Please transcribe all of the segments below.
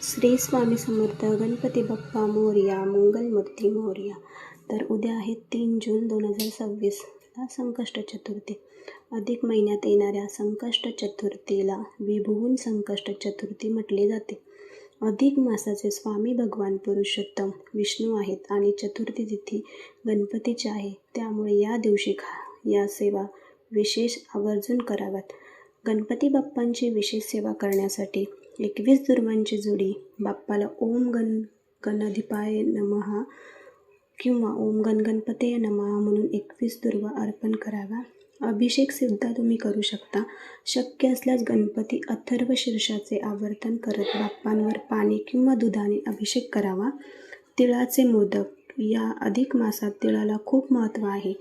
श्री स्वामी समर्थ. गणपती बाप्पा मोरया. मंगलमूर्ती मोरया. तर उद्या आहे 3 जून 2026 ला संकष्ट चतुर्थी. अधिक महिन्यात येणाऱ्या संकष्ट चतुर्थीला विभुवन संकष्ट चतुर्थी म्हटले जाते. अधिक मासाचे स्वामी भगवान पुरुषोत्तम विष्णू आहेत आणि चतुर्थी तिथी गणपतीची आहे. त्यामुळे या दिवशी या सेवा विशेष आवर्जून कराव्यात. गणपती बाप्पांची विशेष सेवा करण्यासाठी 21 दुर्वांची जोडी बाप्पाला ओम गणाधिपाय नमः किंवा ओम गणपतये नमः म्हणून 21 दुर्वा अर्पण कराव्या. अभिषेक सुद्धा तुम्ही करू शकता. शक्य असल्यास गणपती अथर्व शीर्षाचे आवर्तन करत बाप्पांवर पाणी किंवा दुधाने अभिषेक करावा. तिळाचे मोदक. या अधिक मासात तिळाला खूप महत्त्व आहे.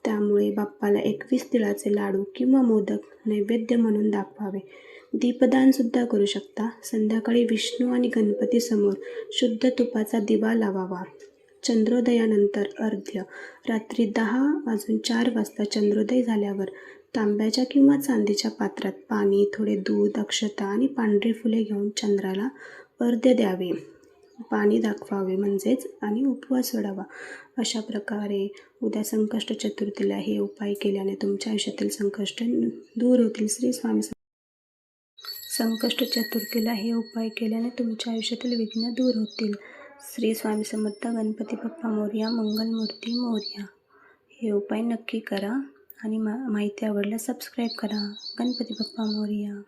त्यामुळे बाप्पाला 21 तिळाचे लाडू किंवा मोदक नैवेद्य म्हणून दाखवावे. दीपदान सुद्धा करू शकता. संध्याकाळी विष्णू आणि गणपती समोर शुद्ध तुपाचा दिवा लावावा. चंद्रोदयानंतर अर्ध्य रात्री 10:04 वाजता चंद्रोदय झाल्यावर तांब्याच्या किंवा चांदीच्या पात्रात पाणी, थोडे दूध, अक्षता आणि पांढरी फुले घेऊन चंद्राला अर्ध्य द्यावे, पाणी दाखवावे आणि उपवास सोडावा. अशा प्रकारे उद्या संकष्ट चतुर्थीला हे उपाय केल्याने तुमच्या आयुष्यातील संकष्ट दूर होतील. श्री स्वामी संकष्ट चतुर्थीला हे उपाय केल्याने तुमच्या आयुष्यातील विघ्न दूर होतील. श्री स्वामी समर्थ. गणपती बाप्पा मोरया. मंगलमूर्ती मोरया. हे उपाय नक्की करा आणि माहिती आवडल्यास सबस्क्राईब करा. गणपती बाप्पा मोरया.